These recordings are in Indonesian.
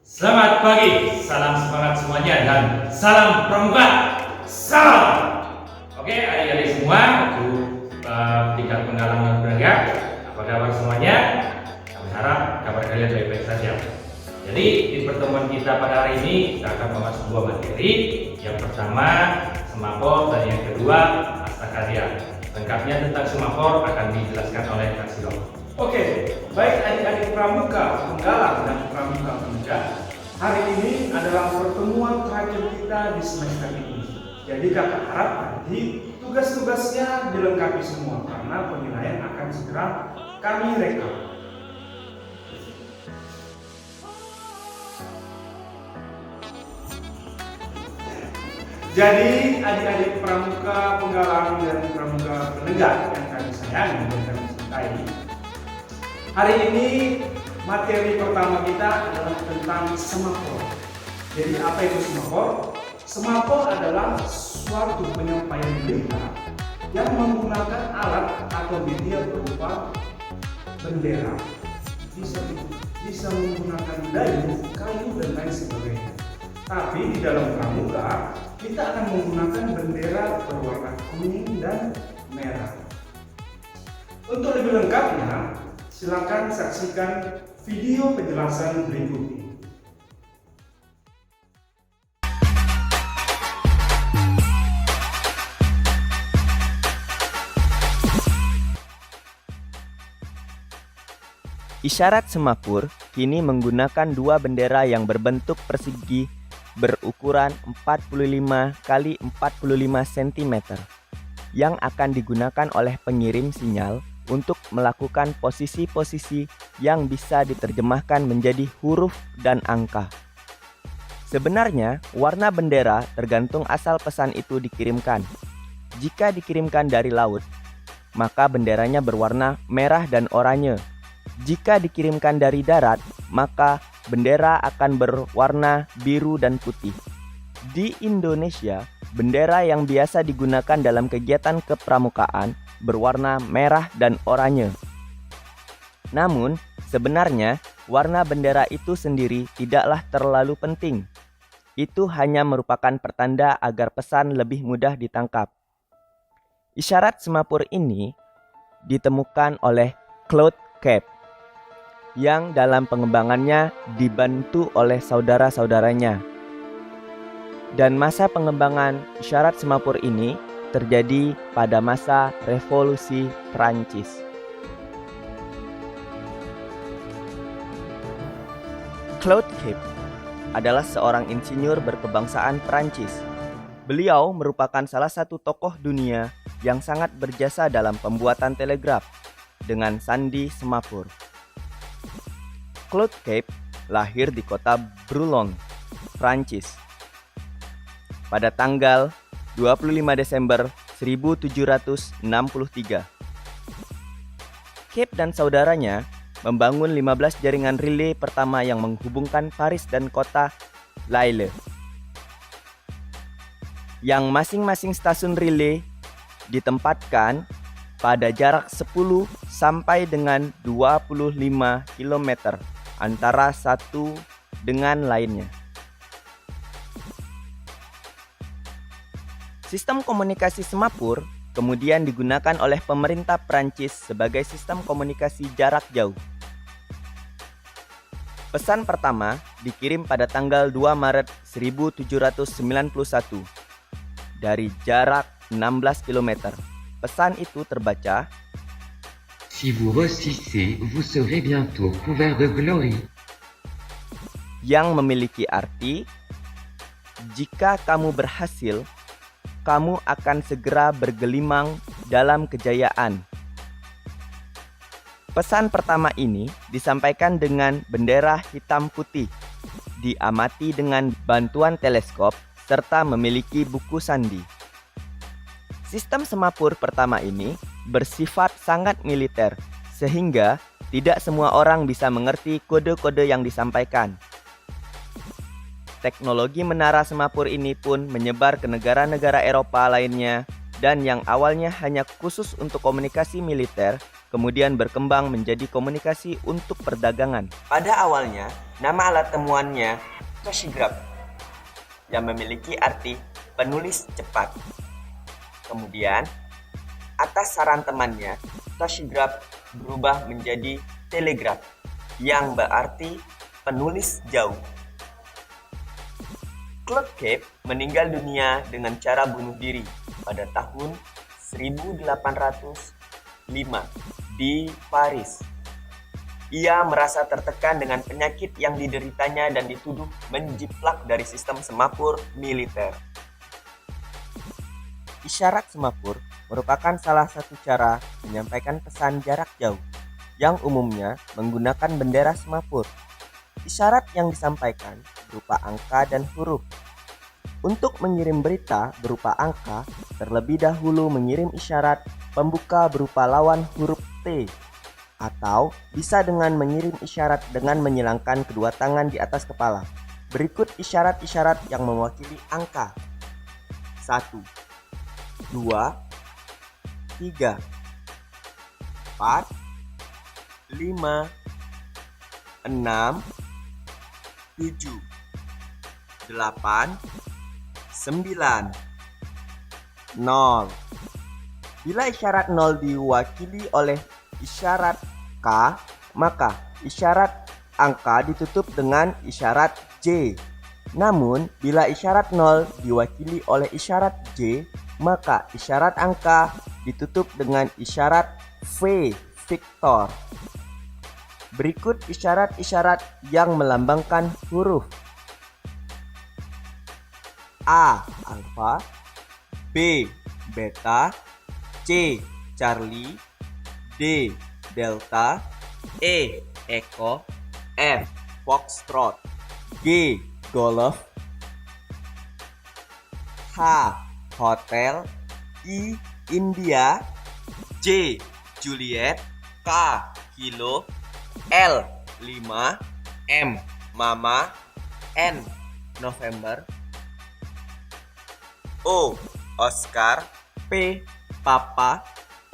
Selamat pagi, salam semangat semuanya dan salam pramuka. Salam. Oke, adik-adik semua, aku tingkat penggalangan beragam. Apa kabar semuanya? Kami harap kabar kalian baik-baik saja. Jadi di pertemuan kita pada hari ini kita akan membahas sebuah materi. Yang pertama semafor dan yang kedua astakarya. Lengkapnya tentang semafor akan dijelaskan oleh Kak Silong. Oke, baik adik-adik pramuka, penggalang dan pramuka pemuda. Hari ini adalah pertemuan terakhir kita di semester ini. Jadi kakak harap nanti tugas-tugasnya dilengkapi semua karena penilaian akan segera kami rekam. Jadi adik-adik pramuka, penggalang dan pramuka penegak yang kami sayangi dan kami cintai, hari ini materi pertama kita adalah tentang semafor. Jadi apa itu semafor? Semafor adalah suatu penyampaian berita yang menggunakan alat atau media berupa bendera. Bisa menggunakan dayu, kayu dan lain sebagainya. Tapi di dalam pramuka kita akan menggunakan bendera berwarna kuning dan merah. Untuk lebih lengkapnya, silakan saksikan video penjelasan berikut ini. Isyarat semafor kini menggunakan dua bendera yang berbentuk persegi berukuran 45 x 45 cm yang akan digunakan oleh pengirim sinyal untuk melakukan posisi-posisi yang bisa diterjemahkan menjadi huruf dan angka. Sebenarnya, warna bendera tergantung asal pesan itu dikirimkan. Jika dikirimkan dari laut, maka benderanya berwarna merah dan oranye. Jika dikirimkan dari darat, maka bendera akan berwarna biru dan putih. Di Indonesia, bendera yang biasa digunakan dalam kegiatan kepramukaan berwarna merah dan oranye. Namun, sebenarnya warna bendera itu sendiri tidaklah terlalu penting. Itu hanya merupakan pertanda agar pesan lebih mudah ditangkap. Isyarat semafor ini ditemukan oleh Claude Cape yang dalam pengembangannya dibantu oleh saudara-saudaranya. Dan masa pengembangan isyarat semafor ini terjadi pada masa Revolusi Prancis. Claude Cape adalah seorang insinyur berkebangsaan Prancis. Beliau merupakan salah satu tokoh dunia yang sangat berjasa dalam pembuatan telegraf dengan sandi semafor. Claude Cape lahir di kota Boulogne, Prancis pada tanggal 25 Desember 1763. Cape dan saudaranya membangun 15 jaringan relay pertama yang menghubungkan Paris dan kota Lille, yang masing-masing stasiun relay ditempatkan pada jarak 10 sampai dengan 25 km antara satu dengan lainnya. Sistem komunikasi semafor kemudian digunakan oleh pemerintah Prancis sebagai sistem komunikasi jarak jauh. Pesan pertama dikirim pada tanggal 2 Maret 1791 dari jarak 16 km. Pesan itu terbaca, Si vous réussissez, vous serez bientôt couvert de gloire. Yang memiliki arti, jika kamu berhasil, kamu akan segera bergelimang dalam kejayaan. Pesan pertama ini disampaikan dengan bendera hitam putih, diamati dengan bantuan teleskop serta memiliki buku sandi. Sistem semapur pertama ini bersifat sangat militer, sehingga tidak semua orang bisa mengerti kode-kode yang disampaikan. Teknologi menara semapur ini pun menyebar ke negara-negara Eropa lainnya, dan yang awalnya hanya khusus untuk komunikasi militer, kemudian berkembang menjadi komunikasi untuk perdagangan. Pada awalnya, nama alat temuannya Toshigraph, yang memiliki arti penulis cepat. Kemudian, atas saran temannya, Toshigraph berubah menjadi telegraf, yang berarti penulis jauh. Claude Cape meninggal dunia dengan cara bunuh diri pada tahun 1805 di Paris. Ia merasa tertekan dengan penyakit yang dideritanya dan dituduh menjiplak dari sistem semapur militer. Isyarat semapur merupakan salah satu cara menyampaikan pesan jarak jauh yang umumnya menggunakan bendera semapur. Isyarat yang disampaikan berupa angka dan huruf. Untuk mengirim berita berupa angka, terlebih dahulu mengirim isyarat pembuka berupa lawan huruf T, atau bisa dengan mengirim isyarat dengan menyilangkan kedua tangan di atas kepala. Berikut isyarat-isyarat yang mewakili angka. 1, 2, 3, 4, 5, 6, 7, 8, 9, 0. Bila isyarat 0 diwakili oleh isyarat K, maka isyarat angka ditutup dengan isyarat J. Namun, bila isyarat 0 diwakili oleh isyarat J, maka isyarat angka ditutup dengan isyarat V, Victor. Berikut isyarat-isyarat yang melambangkan huruf. A. Alpha, B. Beta, C. Charlie, D. Delta, E. Echo, F. Foxtrot, G. Golf, H. Hotel, I. India, J. Juliet, K. Kilo, L. 5, M. Mama, N. November, O. Oscar, P. Papa,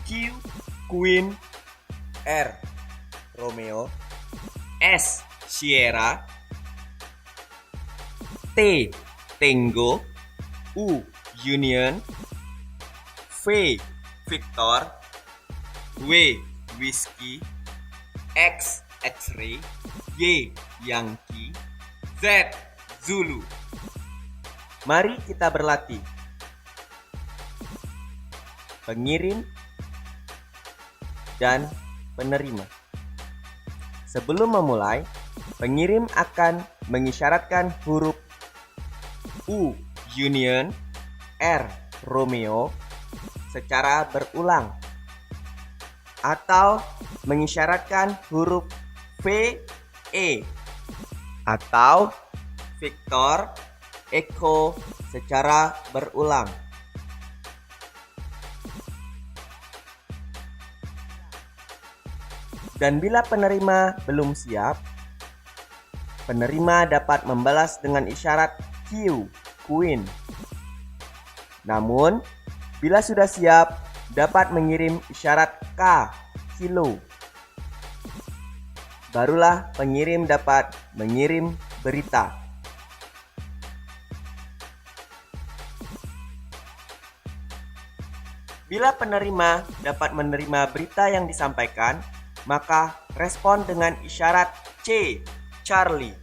Q. Queen, R. Romeo, S. Sierra, T. Tango, U. Union, V. Victor, W. Whiskey, X. X-ray, Y. Yankee, Z. Zulu. Mari kita berlatih. Pengirim dan penerima. Sebelum memulai, pengirim akan mengisyaratkan huruf U. Union, R. Romeo secara berulang, atau mengisyaratkan huruf V. E atau Victor, Echo secara berulang. Dan bila penerima belum siap, penerima dapat membalas dengan isyarat Q, Queen. Namun, bila sudah siap, dapat mengirim isyarat K, Kilo. Barulah pengirim dapat mengirim berita. Bila penerima dapat menerima berita yang disampaikan, maka respon dengan isyarat C, Charlie.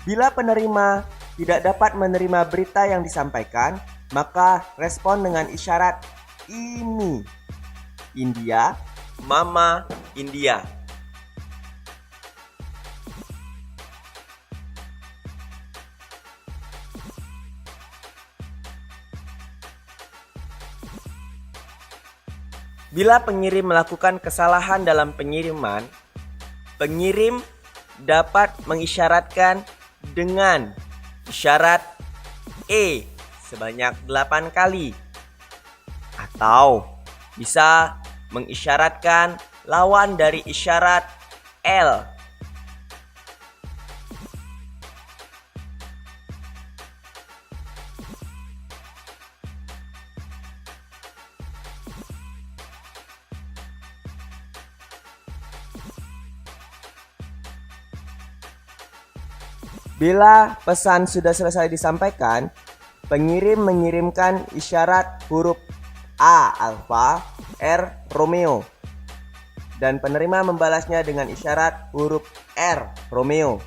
Bila penerima tidak dapat menerima berita yang disampaikan, maka respon dengan isyarat IMI, India, Mama, India. Bila pengirim melakukan kesalahan dalam pengiriman, pengirim dapat mengisyaratkan dengan isyarat E sebanyak 8 kali. Atau bisa mengisyaratkan lawan dari isyarat L. Bila pesan sudah selesai disampaikan, pengirim mengirimkan isyarat huruf A alfa, R Romeo, dan penerima membalasnya dengan isyarat huruf R Romeo.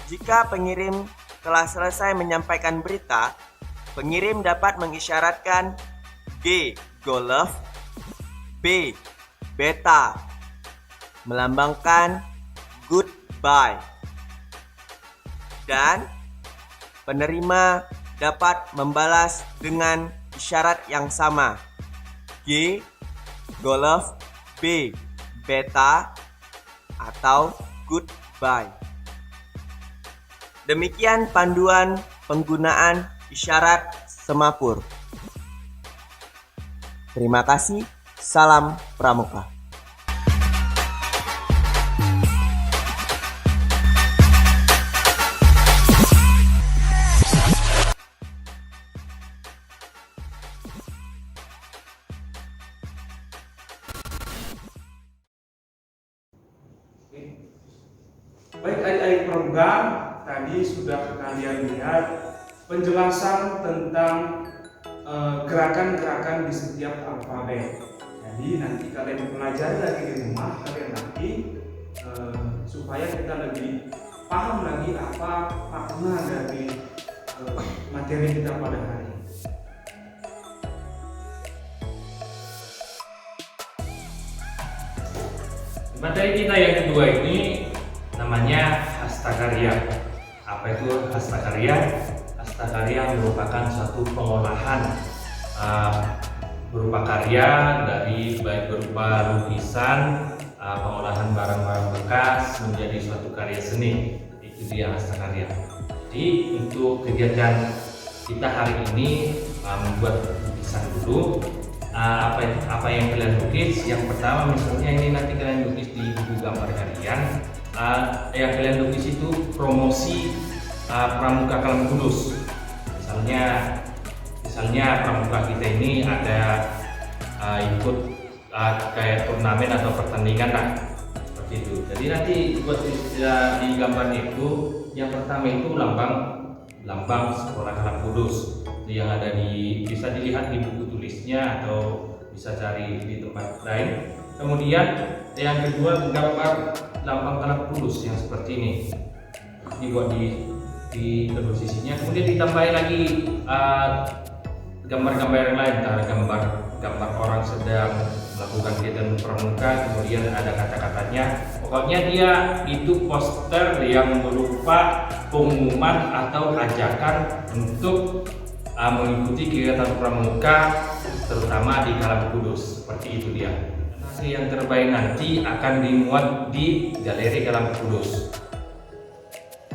Jika pengirim telah selesai menyampaikan berita, pengirim dapat mengisyaratkan G golf, B beta, melambangkan goodbye. Dan penerima dapat membalas dengan isyarat yang sama, G golf, B beta, atau goodbye. Demikian panduan penggunaan isyarat semapur. Terima kasih. Salam Pramuka. Baik adik-adik pramuka, tadi sudah kalian lihat penjelasan tentang gerakan-gerakan di setiap alfabet. Jadi nanti kalian pelajari lagi di rumah kalian nanti supaya kita lebih paham lagi apa makna dari materi kita pada hari ini. Materi kita yang kedua ini namanya hastakarya. Apa itu hastakarya? Hastakarya merupakan suatu pengolahan berupa karya dari baik berupa lukisan, pengolahan barang-barang bekas menjadi suatu karya seni. Itu dia hastakarya. Jadi untuk kegiatan kita hari ini membuat lukisan dulu. Apa yang kalian lukis? Yang pertama misalnya ini nanti kalian lukis di buku gambar kalian. Yang kalian lukis itu promosi Pramuka Kalam Kudus. Misalnya Pramuka kita ini ada ikut kayak turnamen atau pertandingan lah, seperti itu. Jadi nanti buat di gambar itu yang pertama itu lambang Sekolah Kalam Kudus yang ada bisa dilihat di buku tulisnya atau bisa cari di tempat lain. Kemudian yang kedua gambar lambang Kalam Kudus yang seperti ini dibuat di kedua sisinya. Kemudian ditambahin lagi gambar-gambar yang lain, gambar orang sedang melakukan kegiatan pramuka, kemudian ada kata-katanya. Pokoknya dia itu poster yang berupa pengumuman atau ajakan untuk mengikuti kegiatan pramuka, terutama di Kalam Kudus. Seperti itu dia. Hasil yang terbaik nanti akan dimuat di Galeri Kalam Kudus.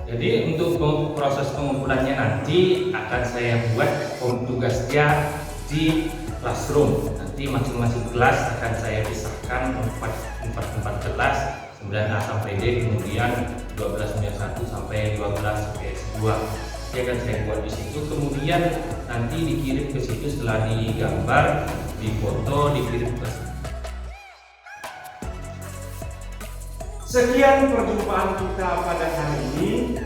Jadi untuk proses pengumpulannya nanti akan saya buat tugasnya di classroom. Nanti masing-masing kelas akan saya pisahkan empat kelas, 9A sampai D, kemudian 12-1 sampai 12-2. Dia akan saya buat di situ, kemudian nanti dikirim ke situ setelah digambar, difoto, dikirim ke situ. Sekian perjumpaan kita pada hari ini.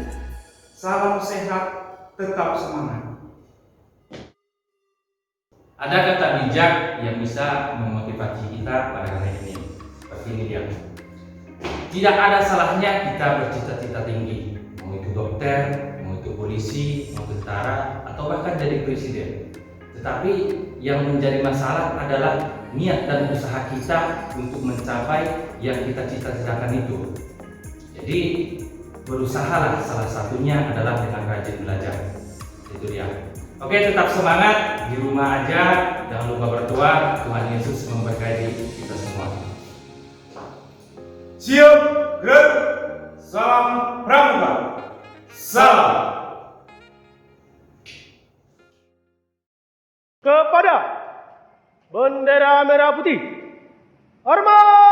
Salam sehat, tetap semangat. Ada kata bijak yang bisa memotivasi kita pada hari ini. Seperti ini dia. Tidak ada salahnya kita bercita-cita tinggi, mau itu dokter, mau itu polisi, mau tentara, atau bahkan jadi presiden. Tetapi yang menjadi masalah adalah niat dan usaha kita untuk mencapai yang kita cita-citakan itu. Jadi berusahalah, salah satunya adalah dengan rajin belajar. Itu dia. Oke, tetap semangat di rumah aja, jangan lupa berdoa. Tuhan Yesus memberkati kita semua. Siap, gerak, salam pramuka. Salam. Kepada bendera merah putih, hormat.